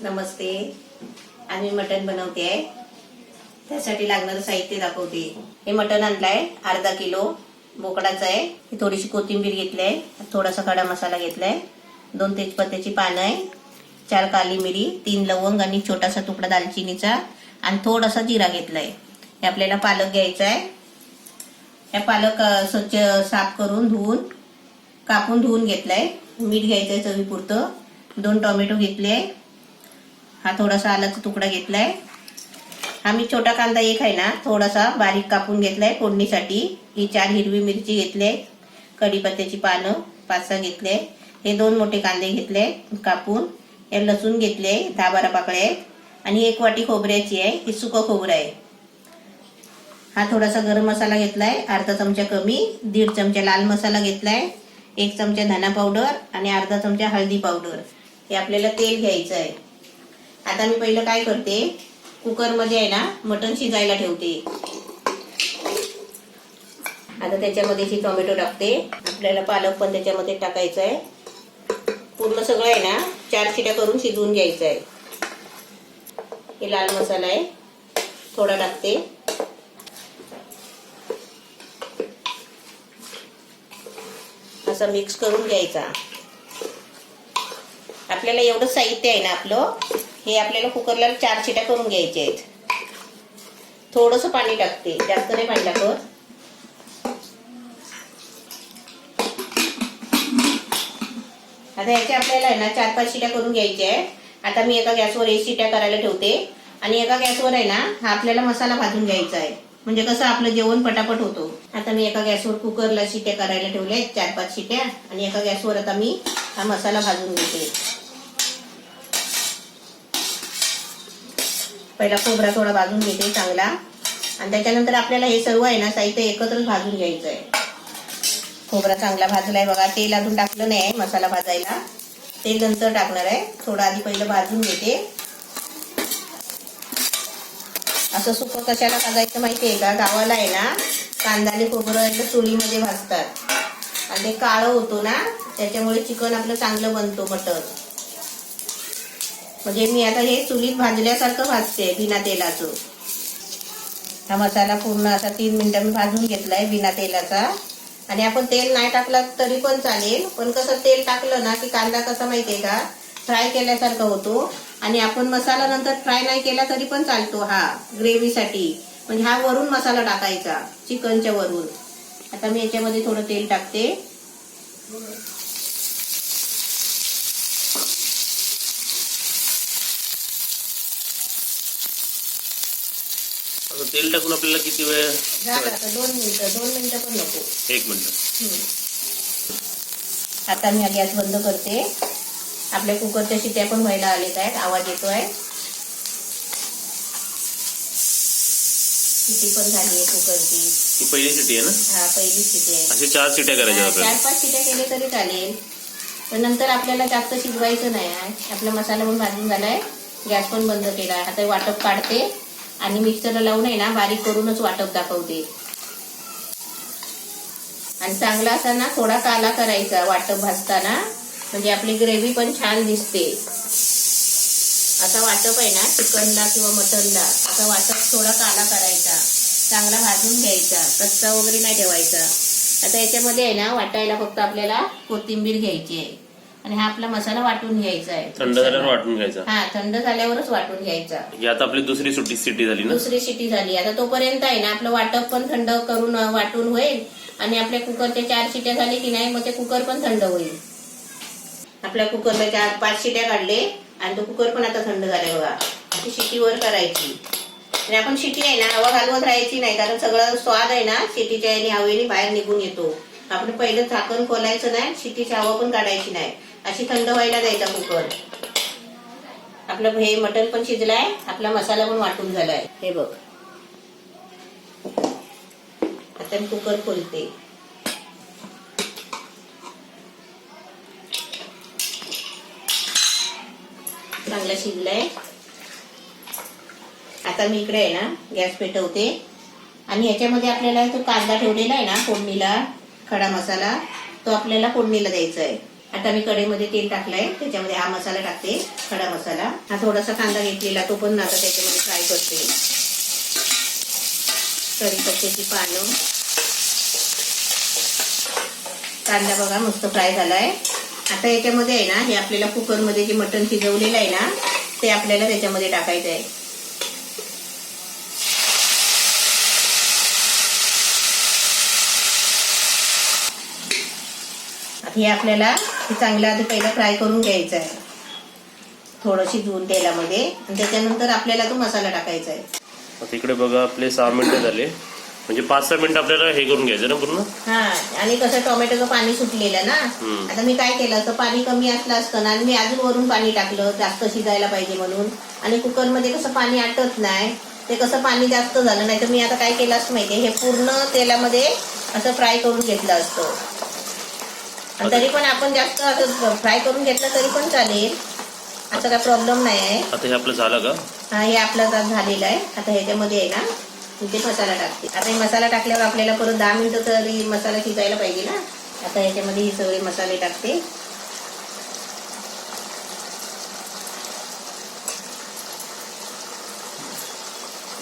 नमस्ते. आम्ही मटण बनवते आहे. त्यासाठी लागणारं साहित्य दाखवते. हे मटण आणलंय अर्धा किलो बोकडाचं आहे. ही थोडीशी कोथिंबीर घेतली आहे, थोडासा खडा मसाला घेतलाय, 2 तेजपत्त्याची पानं आहे, 4 काली मिरी, 3 लवंग आणि छोटासा तुकडा दालचिनीचा आणि थोडासा जिरा घेतलाय. हे आपल्याला पालक घ्यायचा आहे. हे पालक स्वच्छ साफ करून धुवून कापून धुवून घेतलाय. मीठ घ्यायचंय चवीपुरतं. 2 टोमॅटो घेतले. हा थोडासा आलाचा तुकडा घेतलाय. हा मी छोटा कांदा एक आहे ना थोडासा बारीक कापून घेतलाय फोडणीसाठी. ही 4 हिरवी मिरची घेतली, कढीपत्त्याची पानं 5-6 घेतले. हे 2 मोठे कांदे घेतले कापून. हे लसूण घेतले 10-12 पाकळ्या आहेत आणि 1 वाटी खोबऱ्याची आहे. ही सुकं खोबरं आहे. हा थोडासा गरम मसाला घेतलाय अर्धा चमचा कमी, 1.5 चमचा लाल मसाला घेतलाय, 1 चमचा धना पावडर आणि अर्धा चमचा हळदी पावडर. हे आपल्याला तेल घ्यायचं आहे. आता मी पहिलं काय करते, कुकर मध्ये आहे ना मटण शिजायला ठेवते. आता त्याच्यामध्ये ही टोमॅटो टाकते. आपल्याला पालक पण त्याच्यामध्ये टाकायचा आहे. पूर्ण सगळं आहे ना 4 शिट्या करून शिजवून घ्यायचं आहे. हे लाल मसाला आहे थोडा टाकते. असं मिक्स करून घ्यायचा. आपल्याला एवढं साहित्य आहे ना आपलं, हे आपल्याला कुकरला 4 शिट्या करून घ्यायचे आहेत. थोडंसं पाणी टाकते, जास्त नाही पाणी टाकत. आता याच्या आपल्याला आहे ना 4-5 शिट्या करून घ्यायच्या आहे. आता मी एका गॅसवर 1 शिट्या करायला ठेवते आणि एका गॅसवर आहे ना हा आपल्याला मसाला भाजून घ्यायचा आहे. म्हणजे कसं आपलं जेवण पटापट होतो. आता मी एका गॅसवर कुकरला शिट्या करायला ठेवल्या 4-5 शिट्या आणि एका गॅसवर आता मी हा मसाला भाजून घेते. पहिला खोबरा थोडा भाजून घेते चांगला आणि त्याच्यानंतर आपल्याला हे सर्व आहे ना साहित्य एकत्रच भाजून घ्यायचं आहे. खोबरा चांगला भाजलाय बघा. तेल अजून टाकलं नाही आहे मसाला भाजायला, तेल नंतर टाकणार आहे. थोडं आधी पहिलं भाजून घेते. असं सुकं कशाला भाजायचं माहितीये का, गावाला आहे ना कांदा आणि खोबरं चुलीमध्ये भाजतात आणि ते काळं होतो ना, त्याच्यामुळे चिकन आपलं चांगलं बनतो मटण. म्हणजे मी आता हे चुलीत भाजल्यासारखं भाजते बिना तेलाचं. हा मसाला पूर्ण असा 3 मिनिटं मी भाजून घेतलाय बिना तेलाचा. आणि आपण तेल नाही टाकलं तरी पण चालेल, पण कसं तेल टाकलं ना की कांदा कसा माहितीये का फ्राय केल्यासारखा होतो आणि आपण मसाला नंतर फ्राय नाही केला तरी पण चालतो. हा ग्रेव्हीसाठी म्हणजे हा वरून मसाला टाकायचा चिकनच्या वरून. आता मी याच्यामध्ये थोडं तेल टाकते. तेल टाकून आपल्याला किती वेळ झालं? आता 2 मिनिटं पण नको, 1 मिनिट. आता मी गॅस बंद करते. आपल्या कुकरच्या शिट्या पण व्हायला आलेत आहेत, आवाज येतोय. शिटी पण झाली आहे कुकरची. ही पहिली शिटी आहे ना? हा पहिली शिटी आहे. असे 4 शिट्या करायच्या आपल्याला. 4-5 शिट्या केले तरी चालेल, पण नंतर आपल्याला जास्त शिजवायचं नाही आहे. आपला मसाला पण भाजून झालाय, गॅस पण बंद केला. आता वाटप काढते आणि मिक्सरला लावून आहे ना बारीक करूनच वाटप दाखवते. आणि चांगला असा ना थोडा काला करायचा वाटप भाजताना, म्हणजे आपली ग्रेव्ही पण छान दिसते. असा वाटप आहे ना चिकनला किंवा मटनला, असा वाटप थोडा काला करायचा, चांगला भाजून घ्यायचा, कच्चा वगैरे नाही ठेवायचा. आता याच्यामध्ये आहे ना वाटायला फक्त आपल्याला कोथिंबीर घ्यायची आहे आणि हा आपला मसाला वाटून घ्यायचा आहे. थंड झाल्यावर वाटून घ्यायचा. हा थंड झाल्यावरच वाटून घ्यायचा. ही आता आपली दुसरी शिटी झाली ना? दुसरी शिटी झाली. आता तोपर्यंत आहे ना आपलं वाटप पण थंड करून वाटून होईल आणि आपल्या कुकरच्या 4 शिट्या झाली की नाही मग ते कुकर पण थंड होईल. आपल्या कुकरला 4-5 शिट्या काढले आणि तो कुकर पण आता थंड झालाय बघा. ती शिटी वर करायची आणि आपण शिटी आहे ना हवा घालवत राहायची नाही, कारण सगळा स्वाद आहे ना शिटीच्या आणि हवेने बाहेर निघून येतो. आपण पहिलं झाकण खोलायचं नाही, शिटीची हवा पण काढायची नाही, अशी थंड व्हायला द्यायचा कुकर. आपलं हे मटण पण शिजलाय, आपला मसाला पण वाटून झालाय. हे बघ. आता मी कुकर खोलते. चांगला शिजलाय. आता मी इकडे आहे ना गॅस पेटवते आणि ह्याच्यामध्ये आपल्याला तो कांदा ठेवलेला आहे ना फोडणीला, खडा मसाला, तो आपल्याला फोडणीला द्यायचा आहे. आता मी कढईमध्ये तेल टाकलंय, त्याच्यामध्ये हा मसाला टाकते, खडा मसाला. हा थोडासा कांदा घेतलेला तो पण आता त्याच्यामध्ये फ्राय करते. कढीपत्त्याची पानं, कांदा बघा मस्त फ्राय झालाय. आता याच्यामध्ये आहे ना, हे आपल्याला कुकरमध्ये जे मटण शिजवलेलं आहे ना, ते आपल्याला त्याच्यामध्ये टाकायचं आहे. हे आपल्याला चांगलं आधी पहिला फ्राय करून घ्यायचं आहे, थोडं शिजवून तेलामध्ये, आणि त्याच्यानंतर आपल्याला तो मसाला टाकायचा आहे. आता इकडे बघा आपले 6 मिनिटं झाले, म्हणजे 5-6 मिनिटं आपल्याला हे करून घ्यायचं ना पूर्ण. हा, आणि कसं टोमॅटोचं पाणी सुटलेलं ना, आता मी काय केलं तर पाणी कमी असलं असतं ना, आणि मी अजून वरून पाणी टाकलं जास्त शिजायला पाहिजे म्हणून. आणि कुकरमध्ये कसं पाणी आटत नाही, ते कसं पाणी जास्त झालं. नाही तर मी आता काय केलं असतं माहितीये, हे पूर्ण तेलामध्ये असं फ्राय करून घेतलं असतं. तरी पण आपण जास्त असं फ्राय करून घेतलं तरी पण चालेल, असं काय प्रॉब्लेम नाही आहे. आता हे आपलं झालं का? हा, हे आपलं आता झालेलं आहे. आता ह्याच्यामध्ये आहे ना, ते मसाला टाकते. आता हे मसाला टाकल्यावर आपल्याला परत 10 मिनिटं तरी मसाला शिजायला पाहिजे ना. आता ह्याच्यामध्ये हे सगळे मसाले टाकते.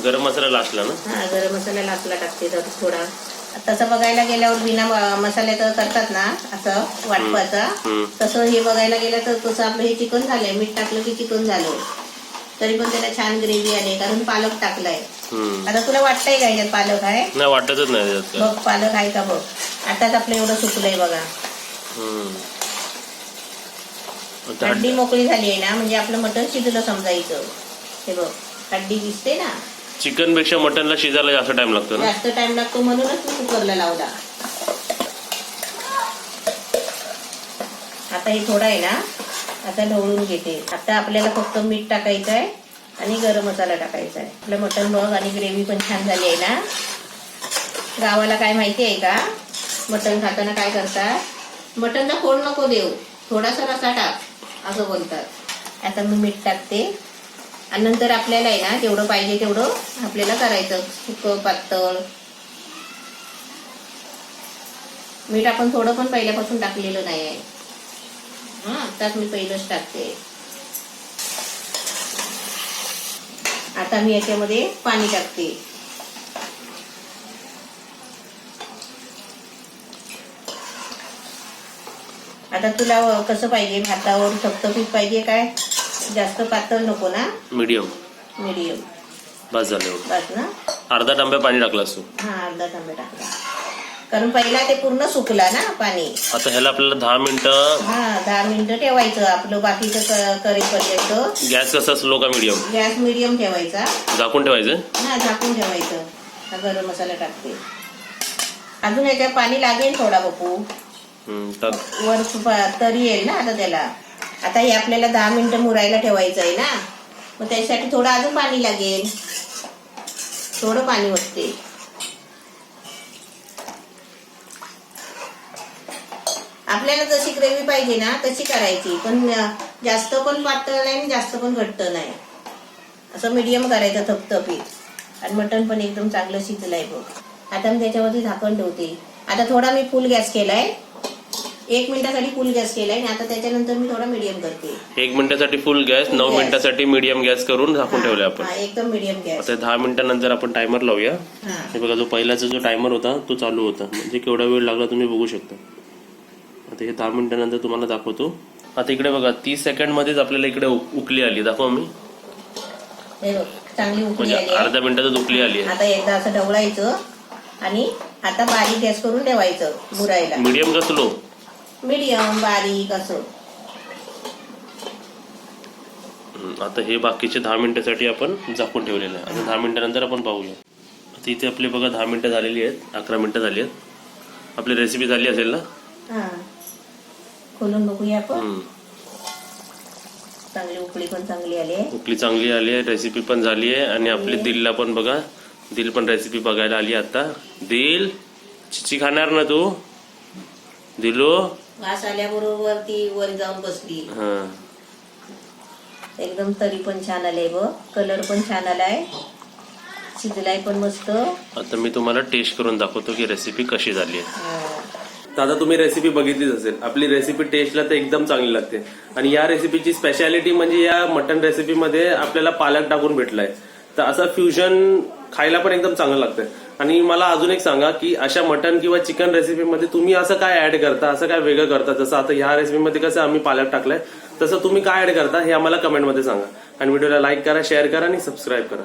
गरम मसाला लास्टला ना? हा, गरम मसाला लास्टला टाकते थोडा. तसं बघायला गेल्यावर बिना मसाल्याचं करतात ना, असं वाटपाचं, तसं हे बघायला गेलं तर तसं आपलं हे चिकन झालंय. मीठ टाकलं की चिकन झालं, तरी पण त्याला छान ग्रेव्ही आली, कारण पालक टाकलाय. आता तुला वाटतंय का याच्यात पालक आहे? नाही, वाटतच नाही. बघ पालक आहे का बघ. आताच आपलं एवढं सुकलंय बघा. हड्डी मोकळी झाली आहे ना, म्हणजे आपलं मटण शिजलं समजायचं. हे बघ, हड्डी दिसते ना. चिकन पेक्षा मटनला शिजायला जास्त टाइम लागतो ना? जास्त टाइम लागतो, म्हणूनच मी कुकरला लावला. आता हे थोडं आहे ना, आता ढवळून घेते. आता आपल्याला फक्त मीठ टाकायचं आहे आणि गरम मसाला टाकायचा आहे. आपलं मटण बघ, आणि ग्रेव्ही पण छान झाली आहे ना. गावाला काय माहिती आहे का, मटण खाताना काय करतात, मटणला फोड नको देऊ, थोडासा रसा टाक असं बोलतात. आता मी मीठ टाकते, आणि नंतर आपल्याला आहे ना, जेवढं पाहिजे तेवढं आपल्याला करायचं, सुकं पातळ. मीठ आपण थोडं पण पहिल्यापासून टाकलेलं नाही आहे. हा, आताच मी पहिलंच टाकते. आता मी याच्यामध्ये पाणी टाकते. आता तुला कसं पाहिजे, भातावर थपथपीत पाहिजे काय, जास्त पातळ नको ना? मीडियम. बस झालं. बस ना. अर्धा तांब्या पाणी टाकलं असतो. हा, अर्धा तांब्या टाकला, कारण पहिला ते पूर्ण सुकला ना पाणी. आता ह्याला आपल्याला 10 मिनिटं. हा, 10 मिनिटं ठेवायचं आपलं बाकीचं करेपर्यंत. गॅस कसा, स्लो का मीडियम? गॅस मीडियम ठेवायचा. झाकून ठेवायचं? हा, झाकून ठेवायचं. हा, गरम मसाला टाकते. अजून याच्यात पाणी लागेल थोडा बघू, वर तरी येईल ना आता त्याला. आता हे आपल्याला 10 मिनिटं मुरायला ठेवायचं आहे ना, मग त्याच्यासाठी थोडं अजून पाणी लागेल. थोडं पाणी ओतते. आपल्याला जशी ग्रेव्ही पाहिजे ना तशी करायची, पण जास्त पण पातळ नाही आणि जास्त पण घट्ट नाही, असं मीडियम करायचं थपथपीत. आणि मटण पण एकदम चांगलं शिजलंय बघ. आता मी त्याच्यावरती झाकण ठेवते. आता थोडा मी फुल गॅस केलाय, 1 मिनिटासाठी फुल गॅस केलाय, आणि आता त्याच्यानंतर मी थोडा मीडियम करते. 1 मिनिटासाठी फुल गॅस, 9 मिनिटासाठी मीडियम गॅस करून झाकून ठेवले आपण. एकदम मीडियम गॅस. आता 10 मिनिटानंतर आपण टायमर लावूया. हे बघा, जो पहिलाचा जो टायमर होता तो चालू होता, म्हणजे केवढा वेळ लागला तुम्ही बघू शकता. आता हे 10 मिनिटानंतर तुम्हाला दाखवतो. आता इकडे बघा, 30 सेकंड मध्येच आपल्याला इकडे उकली आली. दाखवा मी. चांगली उकळी म्हणजे आली, अर्ध्या मिनिटातच उकली आली आहे. आता एकदा असं ढवळायचं, आणि आता बारीक गॅस करून ठेवायचं मुरायला. मीडियम का स्लो? मीडियम, बारीक असं. आता हे बाकीचे 10 मिनिटासाठी आपण झाकून ठेवलेलं आहे. आता 10 मिनिटानंतर आपण पाहूया. आता इथे आपले बघा 10 मिनिटं झालेली आहेत, 11 मिनिटं झाली आहेत. आपली रेसिपी झाली असेल ना? हा, खोलून बघूया आपण. चांगली उकळी पण चांगली आली आहे. उकळी चांगली आली आहे, रेसिपी पण झाली आहे, आणि आपली दिलला पण बघा, दिल पण रेसिपी बघायला आली. आता दिल, चिची खाणार ना तू? दिलो. वास आल्याबरोबर ती वर जाऊन बसली. एकदम तरी पण छान आले बघ, कलर पण छान आलाय, शिजलाय पण मस्त. आता मी तुम्हाला टेस्ट करून दाखवतो की रेसिपी कशी झाली आहे. तर आता तुम्ही रेसिपी बघितलीच असेल. आपली रेसिपी टेस्टला तर एकदम चांगली लागते. आणि या रेसिपीची स्पेशालिटी म्हणजे या मटन रेसिपीमध्ये आपल्याला पालक टाकून भेटलाय. तर असं फ्युजन खायला पण एकदम चांगलं लागतं. आणि मला अजून एक सांगा की अशा मटन किंवा चिकन रेसिपीमध्ये तुम्ही असं काय ऍड करता, असं काय वेगळं करता. जसं आता ह्या रेसिपीमध्ये कसं आम्ही पालक टाकलाय, तसं तुम्ही काय ऍड करता हे आम्हाला कमेंटमध्ये सांगा. आणि व्हिडिओला लाईक करा, शेअर करा आणि सबस्क्राईब करा.